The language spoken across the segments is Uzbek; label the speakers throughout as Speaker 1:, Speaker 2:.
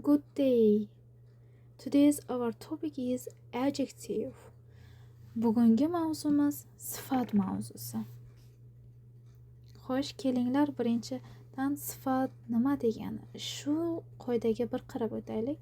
Speaker 1: Good day. Today's our topic is adjective. Bugungi mavzumiz sifat mavzusi. Xo'sh, kelinglar birinchidan sifat nima degani? Shu qoidaga bir qarab o'taylik.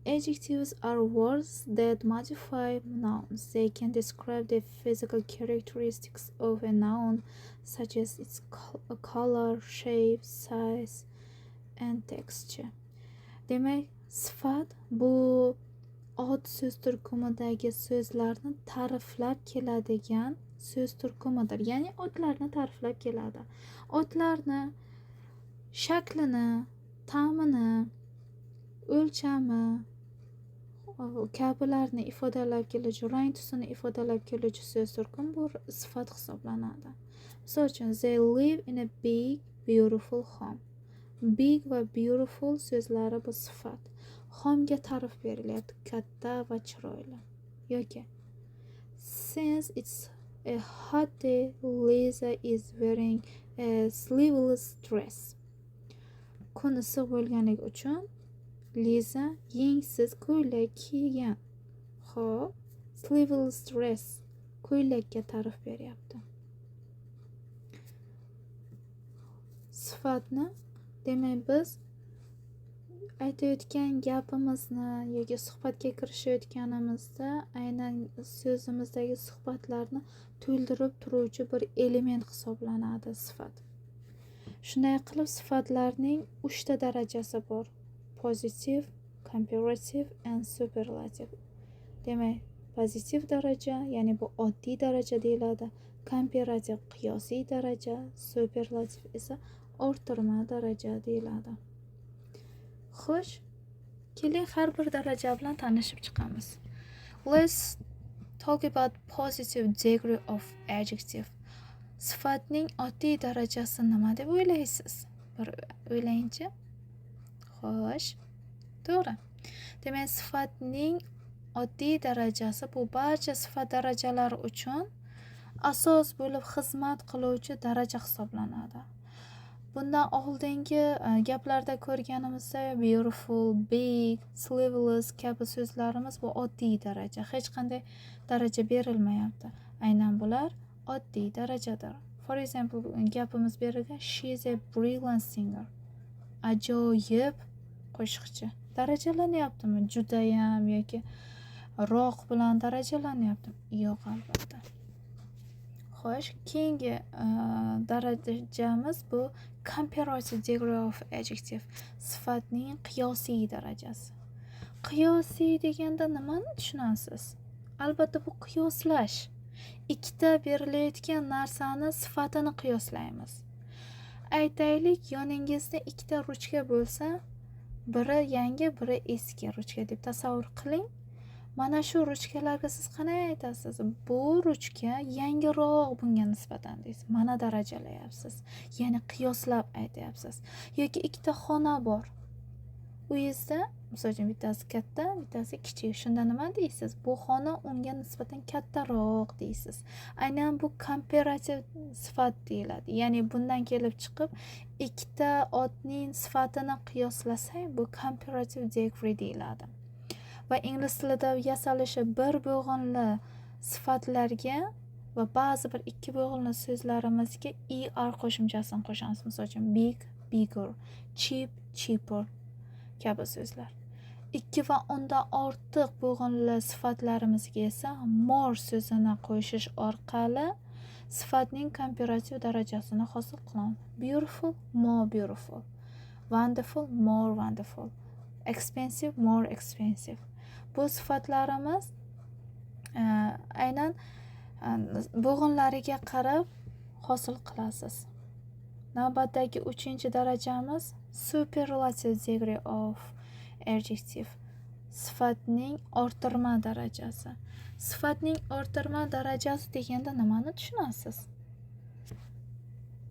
Speaker 1: Adjectives are words that modify nouns. They can describe the physical characteristics of a noun such as its color, shape, size and texture. Demak, sifat bu ot so'z turkumidagi so'zlarni ta'riflab keladigan so'z turkumidir. Ya'ni otlarni ta'riflab keladi. Otlarni shaklini, ta'mini, o'lchami kabilarni ifodalab keluvchi, rang tusini ifodalab keluvchi so'z turkum bu sifat hisoblanadi. Misol uchun, they live in a big, beautiful home. Big va beautiful so'zlari bu sifat. Home'ga ta'rif berilyapti, katta va chiroyli. Yoki since it's a hot day, Lisa is wearing a sleeveless dress. Kun issiq bo'lganligi uchun Liza yengsiz ko'ylak kiygan. Xo'p, sleeveless dress ko'ylakka ta'rif beryapti. Sifatni demak biz aytayotgan gapimizni yoki suhbatga kirishayotganimizda aynan so'zimizdagi suhbatlarni to'ldirib turuvchi bir element hisoblanadi sifat. Shunday qilib sifatlarning 3 ta darajasi bor: pozitiv, komparativ and superlativ. Demak, pozitiv daraja, ya'ni bu oddiy daraja deyiladi. Komparativ qiyosiy daraja, superlativ esa orttirma daraja deyiladi. Xo'sh, keling har bir daraja bilan tanishib chiqamiz. Let's talk about positive degree of adjective. Sifatning oddiy darajasi nima deb o'ylaysiz? Bir o'ylayinchi. Xo'sh, to'g'ri. Demak, sifatning oddiy darajasi bu barcha sifat darajalari uchun asos bo'lib xizmat qiluvchi daraja hisoblanadi. Bundan oldingi gaplarda ko'rganimizda beautiful, big, sleeveless kabi so'zlarimiz bu oddiy daraja. Hech qanday daraja berilmayapti. Aynan bular oddiy darajadir. For example, gapimiz berilgan she is a brilliant singer. Ajoyib qo'shiqchi. Darajalanyaptimi? Judayam yoki roq bilan darajalanyaptimi? Yo'q, albatta. Xo'sh, keyingi darajamiz bu comparative degree of adjective. Sifatning qiyosiy darajasi. Qiyosiy deganda nimani tushunasiz? Albatta bu qiyoslash. Ikkita berilayotgan narsani sifatini qiyoslaymiz. Aytaylik, yoningizda ikkita ruchka bo'lsa, biri yangi, biri eski ruchka deb tasavvur qiling. Mana shu ruchkalarga siz qanday aytasiz? Bu ruchka yangiroq bunga nisbatan deysiz. Mana darajalayapsiz. Ya'ni qiyoslab aytyapsiz. Yoki ikkita xona bor. Uyingizda, masalan, bittasi katta, bittasi kichik. Shunda nima deysiz? Bu xona unga nisbatan kattaroq deysiz. Aynan bu komparativ sifat deyiladi. Ya'ni bundan kelib chiqib, ikkita otning sifatini qiyoslasak, bu comparative degree deyiladi. Va ingliz tilida yasalishi bir bo'g'inli sifatlarga va ba'zi bir ikki bo'g'inli so'zlarimizga er qo'shimchasini qo'shamiz. Misol uchun big, bigger, cheap, cheaper kabi so'zlar. 2 va undan ortiq bo'g'inli sifatlarimizga esa more so'zini qo'shish orqali sifatning komparativ darajasini hosil qilamiz. Beautiful, more beautiful. Wonderful, more wonderful. Expensive, more expensive. Bu sifatlarimiz aynan bo'g'inlariga qarab hosil qilasiz. Navbatdagi 3-darajamiz superlative degree of adjective. Sifatning orttirma darajasi. Sifatning orttirma darajasi deganda nimani tushunasiz?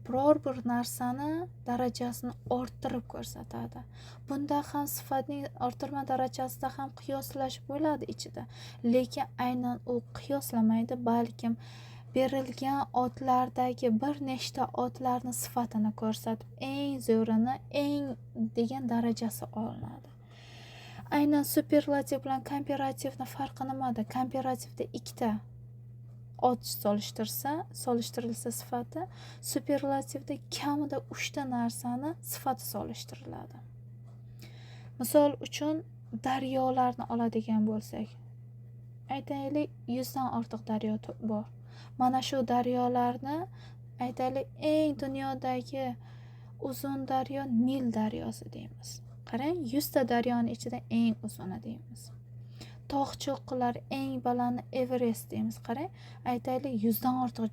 Speaker 1: Biror bir narsani darajasini orttirib ko'rsatadi. Bunda ham sifatning orttirma darajasida ham qiyoslash bo'ladi ichida. Lekin aynan u qiyoslamaydi, balkim berilgan otlardagi bir nechta otlarni sifatini ko'rsatib, eng zo'rini, eng degan darajasi olinadi. aynan superlativ bilan komparativni farqi nimada? Komparativda ikkita ot solishtirilsa sifati, superlativda kamida 3 ta narsani sifati solishtiriladi. Misol uchun daryolarni oladigan bo'lsak, aytaylik 100 dan ortiq daryo bor. Mana shu daryolarni aytaylik eng dunyodagi uzun daryo Nil daryosi deymiz. Qarang, 100 ta daryoning ichida eng uzuni deymiz. Tog' cho'qqilar eng baland Everest deymiz. Qarang, aytaylik 100 dan ortiq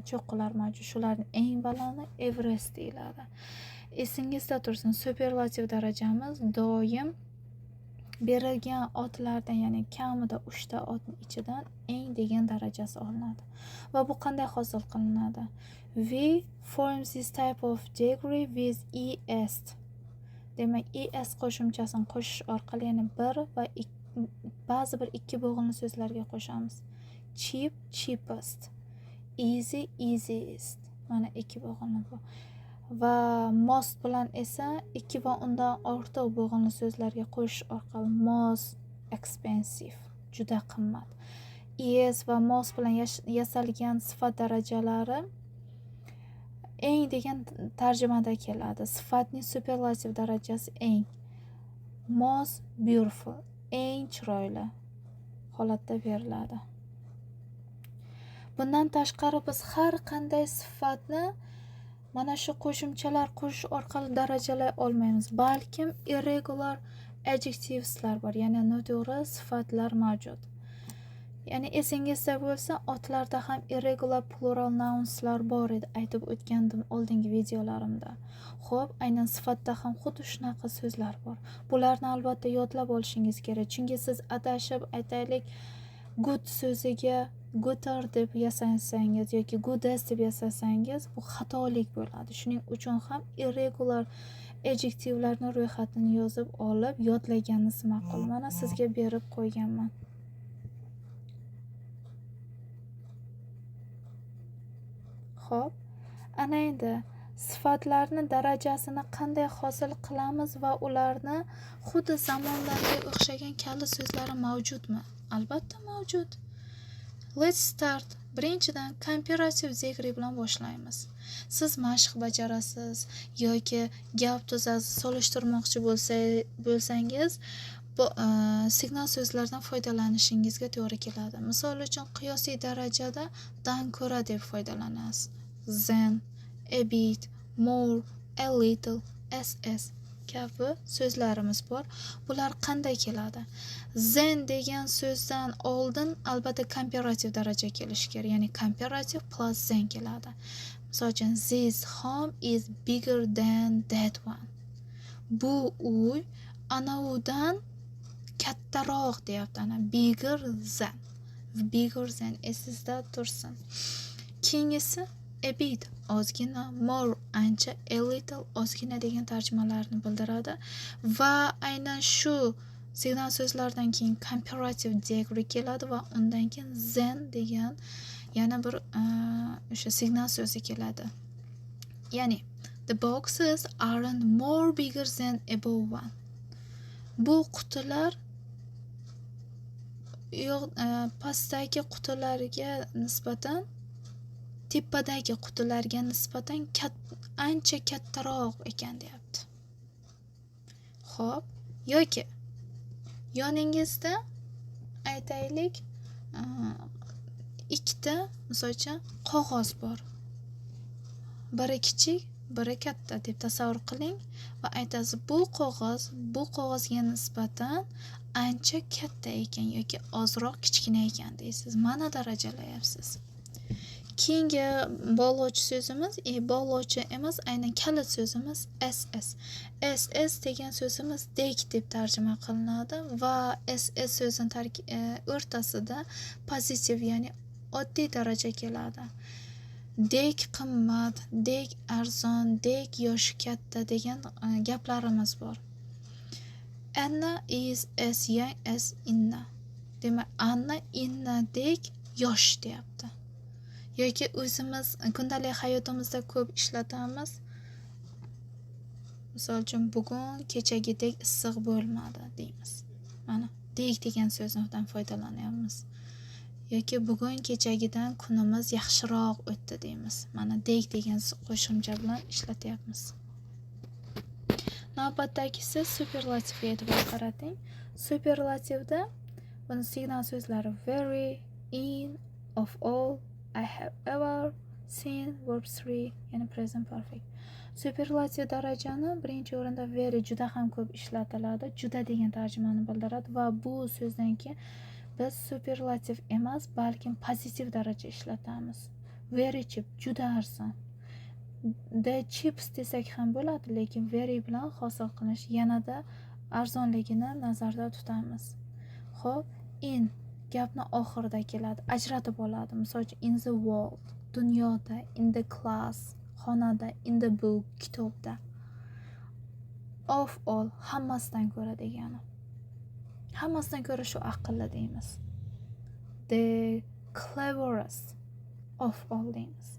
Speaker 1: cho'qqilar mavjud. Shularning eng balandi Everest deyiladi. Esingizda tursin, superlativ darajamiz doim berilgan otlardan, ya'ni kamida 3 ta otning ichidan eng degan darajasi olinadi. Va bu qanday hosil qilinadi? We form this type of degree with es. Demak, es qo'shimchasini qo'shish orqali, ya'ni bir va ba'zi bir ikki bo'g'inli so'zlarga qo'shamiz. Cheap, cheapest. Easy, easiest. Mana ikki bo'g'inli bu. Va most bilan esa ikki va undan ortiq bo'g'inli so'zlarga qo'shish orqali most, expensive, juda qimmat. Es va most bilan yasalgan sifat darajalari eng degan tarjimada keladi. Sifatning superlativ darajasi eng. Most beautiful, eng chiroyli holatda beriladi. Bundan tashqari biz har qanday sifatni mana shu qo'shimchalar qo'shish orqali darajalay olmaymiz. Balkim irregular adjectiveslar bor, ya'ni noto'g'ri sifatlar mavjud. Ya'ni esingizda bo'lsa, otlarda ham irregular plural nounslar bor edi, aytib o'tgandim oldingi videolarimda. Xo'p, aynan sifatda ham xuddi shunaqa so'zlar bor. Bularni albatta yodlab olishingiz kerak, chunki siz adashib aytaylik good so'ziga gooder deb yasasangiz yoki goodest deb yasasangiz, bu xatolik bo'ladi. Shuning uchun ham irregular adjektivlarning ro'yxatini yozib olib, yodlaganiniz ma'qul. Mana sizga berib qo'yganman. Xo'p, ana endi sifatlarni darajasini qanday hosil qilamiz va ularni xuddi zamonlarga o'xshagan kalit so'zlari mavjudmi? Albatta mavjud. Let's start. Birinchidan comparative degree bilan boshlaymiz. Siz mashq bajarasiz yoki gap tuzasiz, solishtirmoqchi bo'lsangiz, bu signal so'zlardan foydalanishingizga to'g'ri keladi. Misol uchun qiyosiy darajada dan ko'ra deb foydalanasiz. Than, a bit, more, a little, as kabi so'zlarimiz bor. Bular qanday keladi? Than degan so'zdan oldin albatta komparativ daraja kelishi kerak, ya'ni komparativ plus than keladi. Misol uchun this home is bigger than that one. Bu uy anavidan kattaroq deyapti. Ana bigger than esingizda tursin. Keyingisi a bit ozgina, more ancha, a little ozgina degan tarjimalarni bildiradi va aynan shu signal so'zlardan keyin comparative degree keladi va undan keyin than degan yana bir o'sha signal so'zi keladi. Ya'ni the boxes aren't more bigger than above one. Bu qutilar pastdagi qutilarga nisbatan tepadagi qutilarga nisbatan ancha kattaroq ekan deyapti. Xo'p, yoki yoningizda aytaylik ikkita masalan qog'oz bor. Biri kichik, biri katta deb tasavvur qiling va aytasiz bu qog'ozga nisbatan ancha katta ekan yoki ozroq kichkina ekan deysiz. Mana darajalayapsiz. Keyingi bog'lovchi so'zimiz, bog'lovchi emas, aynan kalit so'zimiz ss degan so'zimiz dek deb tarjima qilinadi va ss so'zining o'rtasida pozitiv, ya'ni oddiy daraja keladi. Dek qimmat, dek arzon, dek yoshi katta degan gaplarimiz bor. Anna is as young as Inna. Demak, Anna Innadek yosh deyapti. Yoki o'zimiz kundalik hayotimizda ko'p ishlatamiz. Misol uchun bugun kechagidek issiq bo'lmadi deymiz. Mana dek degan so'zdan foydalanyapmiz. Yoki bugun kechagidan kunimiz yaxshiroq o'tdi deymiz. Mana dek degan qo'shimcha bilan ishlatyapmiz. Navbatdagisi superlativga e'tibor qarating. Superlativda buni signal so'zlari very, in, of all, I have ever, seen, verb 3, ya'ni present perfect. Superlativ darajani birinchi o'rinda very juda ham ko'p ishlatiladi. Juda degan tarjimani bildiradi va bu so'zdan keyin biz superlativ emas, balkim pozitiv daraja ishlatamiz. Very cheap, juda arzon. The chips desak ham bo'ladi, lekin very bilan hosil qilish yanada arzonligini nazarda tutamiz. Xo'p, in gapni oxirida keladi, ajratib oladi. Misol uchun in the world, dunyoda, in the class, xonada, in the book, kitobda. Of all, hammasidan ko'ra degani. Hammasidan ko'ra shu aqlli deymiz. The cleverest of all deymiz.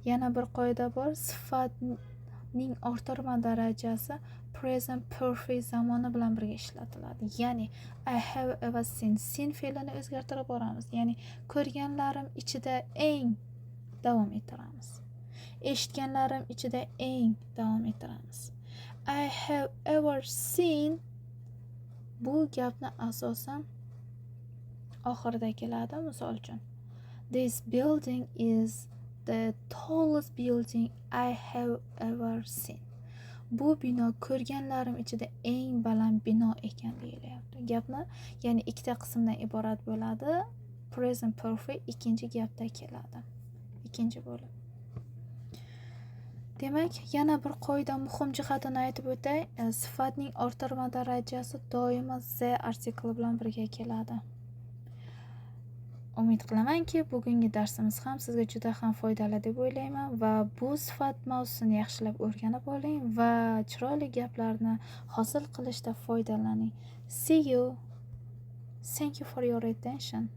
Speaker 1: Yana bir qoida bor, sifatning orttirma darajasi present perfect zamoni bilan birga ishlatiladi. Ya'ni I have ever seen, seen fe'lini o'zgartirib boramiz. Ya'ni ko'rganlarim ichida eng davom ettiramiz. Eshitganlarim ichida eng davom ettiramiz. I have ever seen bu gapni asosan oxirida keladi. Misol uchun this building is the tallest building I have ever seen. Bu bino ko'rganlarim ichida eng baland bino ekan deyilyapti. Gapni ya'ni ikkita qismdan iborat bo'ladi. Present perfect ikkinchi gapda keladi. Ikkinchi bo'lib. Demak, yana bir qoida muhim jihatini aytib o'tay. Sifatning orttirma darajasi doimo the artikli bilan birga keladi. Umid qilamanki, bugungi darsimiz ham sizga juda ham foydali deb o'ylayman va bu sifat mavzusini yaxshilab o'rganib oling va chiroyli gaplarni hosil qilishda foydalaning. See you. Thank you for your attention.